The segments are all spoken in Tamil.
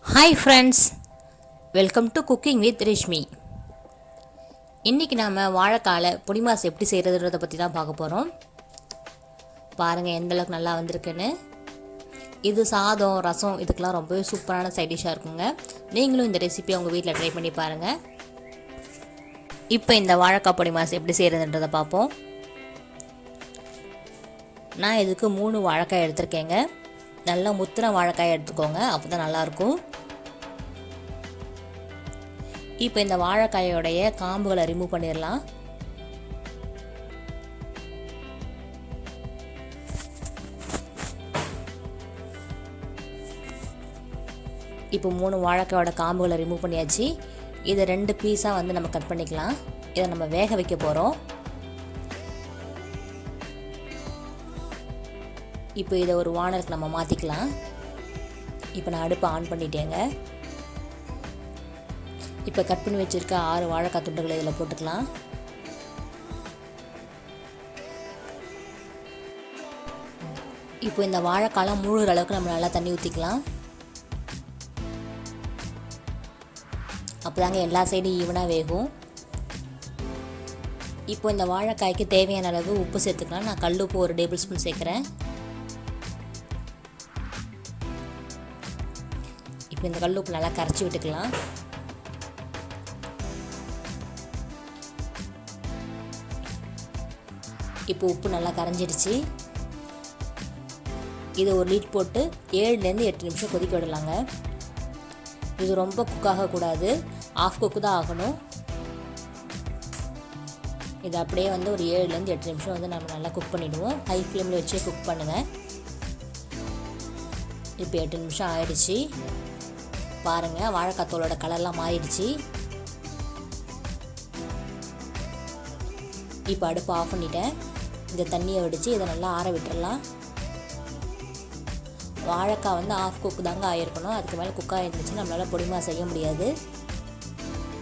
Hi friends, welcome to cooking with Rishmi. இன்றைக்கி நாம் வாழைக்கால பொடிமாஸ் எப்படி செய்கிறதுன்றதை பற்றி தான் பார்க்க போகிறோம். பாருங்கள் எந்தளவுக்கு நல்லா வந்திருக்குன்னு. இது சாதம் ரசம் இதுக்கெலாம் ரொம்பவே சூப்பரான சைட் டிஷ்ஷாக இருக்குங்க. நீங்களும் இந்த ரெசிபியை உங்கள் வீட்டில் ட்ரை பண்ணி பாருங்கள். இப்போ இந்த வாழைக்காய் பொடிமாஸ் எப்படி செய்கிறதுன்றதை பார்ப்போம். நான் இதுக்கு 3 வாழைக்காய் எடுத்திருக்கேங்க. நல்லா முத்தின வாழைக்காய் எடுத்துக்கோங்க, அப்போ தான் நல்லாயிருக்கும். இப்போ இந்த வாழைக்காயோடைய காம்புகளை ரிமூவ் பண்ணிடலாம். இப்போ 3 வாழைக்காயோட காம்புகளை ரிமூவ் பண்ணியாச்சு. இதை 2 பீஸாக வந்து நம்ம கட் பண்ணிக்கலாம். இதை நம்ம வேக வைக்க போகிறோம். இப்போ இதை ஒரு வானலுக்கு நம்ம மாற்றிக்கலாம். இப்போ நான் அடுப்பை ஆன் பண்ணிட்டேங்க. இப்போ கட் பண்ணி வச்சுருக்க 6 வாழைக்காய் துண்டுகளை இதில் போட்டுக்கலாம். இப்போ இந்த வாழைக்காலாம் முழுகிற அளவுக்கு நம்ம நல்லா தண்ணி ஊற்றிக்கலாம். அப்போ தாங்க எல்லா சைடும் ஈவனாக வேகும். இப்போ இந்த வாழைக்காய்க்கு தேவையான அளவு உப்பு சேர்த்துக்கலாம். நான் கல் உப்பு 1 டேபிள் ஸ்பூன் சேர்க்குறேன். இப்போ இந்த கல் உப்பு நல்லா கரைச்சி விட்டுக்கலாம். இப்போ உப்பு நல்லா கரைஞ்சிடுச்சு. இதை ஒரு லீட் போட்டு 7லேருந்து 8 நிமிஷம் கொதிக்க விடலாங்க. இது ரொம்ப குக் ஆகக்கூடாது, ஆஃப் குக்கு தான் ஆகணும். இது அப்படியே வந்து ஒரு 7லேருந்து 8 நிமிஷம் வந்து நம்ம நல்லா குக் பண்ணிவிடுவோம். ஹை ஃப்ளேமில் வச்சே குக் பண்ணுங்கள். இப்போ 8 நிமிஷம் ஆயிடுச்சு. பாருங்கள், வாழைக்காய் தோலோட கலர்லாம் மாறிடுச்சு. இப்போ அடுப்பு ஆஃப் பண்ணிட்டேன். இந்த தண்ணியை வடித்து இதை நல்லா ஆற விட்டுடலாம். வாழைக்காய் வந்து ஆஃப் குக்கு தாங்க ஆகிருக்கணும். அதுக்கு மேலே குக் ஆகிருந்துச்சுன்னா நம்மளால் பொடிமா செய்ய முடியாது.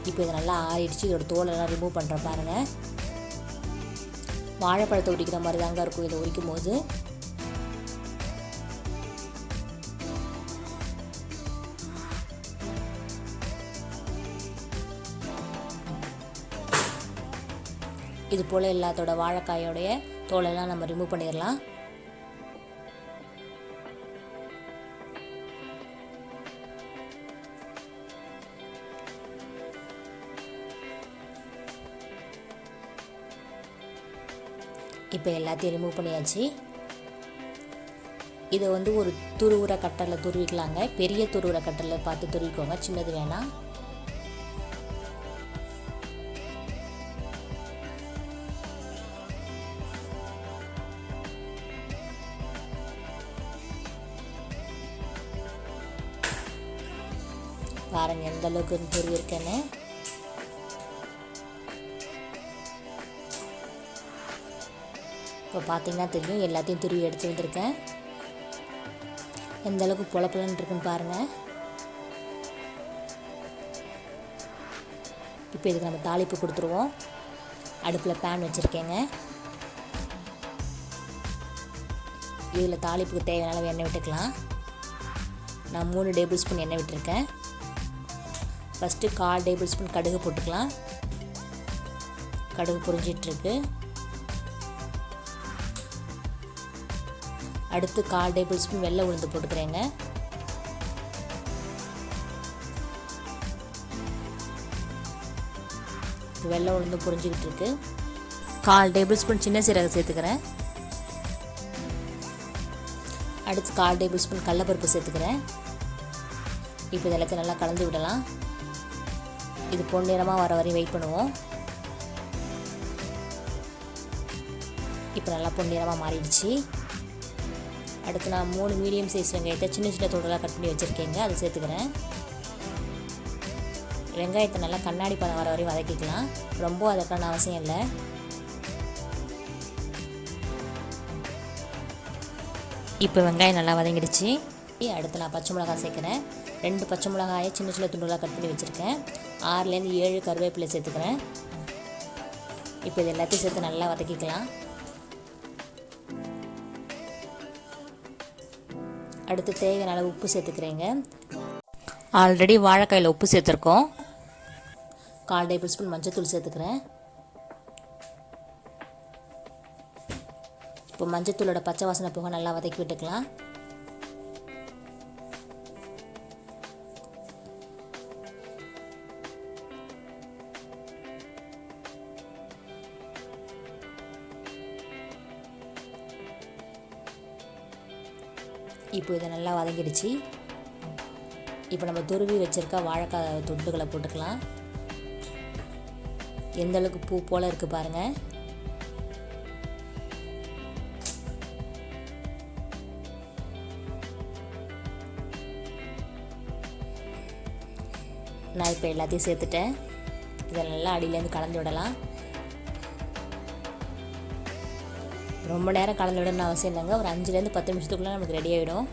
இப்போ இதை நல்லா ஆறிடுச்சு. இதோட தோலெல்லாம் ரிமூவ் பண்ணுற பாருங்கள். வாழைப்பழத்தை உரிக்கிற மாதிரி தாங்க இருக்கும் இதை உரிக்கும் போது. இது போல் எல்லாத்தோட வாழைக்காயோடைய தோலெல்லாம் நம்ம ரிமூவ் பண்ணிடலாம். இப்போ எல்லாத்தையும் ரிமூவ் பண்ணியாச்சு. இதை வந்து ஒரு துருவுற கட்டரில் துருவிக்கலாங்க. பெரிய துருவுற கட்டரில் பார்த்து துருவிக்கோங்க, சின்னது வேணாம். பாருங்கள் எந்த அளவுக்கு துருவி இருக்கேன்னு. இப்போ பார்த்தீங்கன்னா தெரியும், எல்லாத்தையும் துருவி எடுத்து வந்திருக்கேன். எந்த அளவுக்கு பொலப்பலன்னு இருக்குன்னு பாருங்கள். இப்போ இதுக்கு நம்ம தாளிப்பு கொடுத்துருவோம். அடுப்பில் பேன் வச்சுருக்கேங்க. இதில் தாளிப்புக்கு தேவையான அளவு எண்ணெய் விட்டுக்கலாம். நான் 3 டேபிள் ஸ்பூன் எண்ணெய் விட்டுருக்கேன். ஃபஸ்ட்டு 1/4 டேபிள் ஸ்பூன் கடுகு போட்டுக்கலாம். கடுகு பொரிஞ்சிட்ருக்கு. அடுத்து 1/4 டேபிள் ஸ்பூன் வெள்ளை உளுந்து போட்டுக்கிறேங்க. வெள்ளை உளுந்து பொரிஞ்சிக்கிட்டு இருக்கு. 1/4 டேபிள் ஸ்பூன் சின்ன சீரகம் சேர்த்துக்கிறேன். அடுத்து 1/4 டேபிள் ஸ்பூன் கடலைப்பருப்பு சேர்த்துக்கிறேன். இப்போ இதெல்லாத்தையும் நல்லா கலந்து விடலாம். இது பொன்னிறமாக வர வரையும் வெயிட் பண்ணுவோம். இப்போ நல்லா பொன்னிறமாக மாறிடுச்சு. அடுத்து நான் 3 மீடியம் சைஸ் வெங்காயத்தை சின்ன சின்ன தோடெல்லாம் கட் பண்ணி வச்சுருக்கேங்க, அதை சேர்த்துக்கிறேன். வெங்காயத்தை நல்லா கண்ணாடி பதம் வர வரையும் வதக்கிக்கலாம். ரொம்ப வதக்கான அவசியம் இல்லை. இப்போ வெங்காயம் நல்லா வதங்கிடுச்சு. அடுத்து நான் பச்சை மிளகாய் சேர்க்குறேன். 2 பச்சை மிளகாயை சின்ன சின்ன துண்டுகளாக கட் பண்ணி வச்சுருக்கேன். 6லேருந்து 7 கருவேப்பிலை சேர்த்துக்கிறேன். இப்போ இது எல்லாத்தையும் சேர்த்து நல்லா வதக்கிக்கலாம். அடுத்து தேவையான அளவு உப்பு சேர்த்துக்கிறேங்க. ஆல்ரெடி வாழைக்காயில் உப்பு சேர்த்துருக்கோம். 1/4 டேபிள் ஸ்பூன் மஞ்சத்தூள் சேர்த்துக்கிறேன். இப்போ மஞ்சத்தூளோட பச்சை வாசனை போக நல்லா வதக்கி விட்டுக்கலாம். இப்போ இதை நல்லா வதங்கிடுச்சு. இப்போ நம்ம துருவி வச்சுருக்க வாழைக்காய் துண்டுகளை போட்டுக்கலாம். எந்த அளவுக்கு பூ போல் இருக்குது பாருங்கள். நான் இப்போ எல்லாத்தையும் சேர்த்துட்டேன். இதை நல்லா அடியிலேருந்து கலந்து விடலாம். ரொம்ப நேரம் கலந்து விடணும்னு அவசியம் இல்லைங்க. ஒரு 5லேருந்து 10 நிமிஷத்துக்குள்ளே நமக்கு ரெடி ஆகிடும்.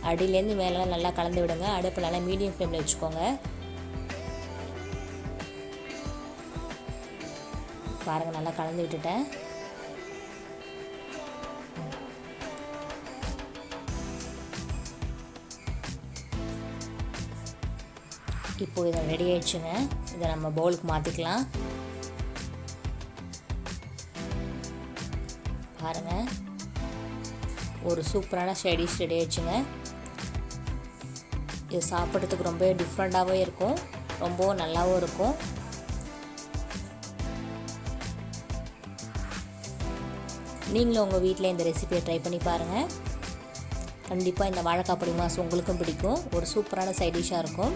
அடியிலேருந்து மேலே நல்லா கலந்து விடுங்க. அடுப்பு நல்லா மீடியம் ஃப்ளேமில் வச்சுக்கோங்க. பாருங்கள், நல்லா கலந்து விட்டுட்டேன். இப்போது இதை ரெடி ஆகிடுச்சுங்க. இதை நம்ம பவுலுக்கு மாற்றிக்கலாம். பாருங்கள், ஒரு சூப்பரான சைடிஷ் ரெடி ஆகிடுச்சுங்க. இது சாப்பிட்றதுக்கு ரொம்ப டிஃப்ரெண்ட்டாகவே இருக்கும், ரொம்பவும் நல்லாவும் இருக்கும். நீங்களும் உங்கள் வீட்டில் இந்த ரெசிபியை ட்ரை பண்ணி பாருங்கள். கண்டிப்பாக இந்த வாழைக்காய் பொடிமாஸ் உங்களுக்கும் பிடிக்கும். ஒரு சூப்பரான சைடிஷாக இருக்கும்.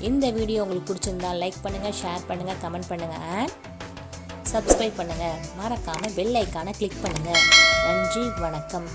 இந்த வீடியோ உங்களுக்கு பிடிச்சிருந்தால் லைக் பண்ணுங்கள், ஷேர் பண்ணுங்கள், கமெண்ட் பண்ணுங்கள் அண்ட் சப்ஸ்கிரைப் பண்ணுங்கள். மறக்காமல் பெல் ஐக்கானை கிளிக் பண்ணுங்கள். நன்றி, வணக்கம்.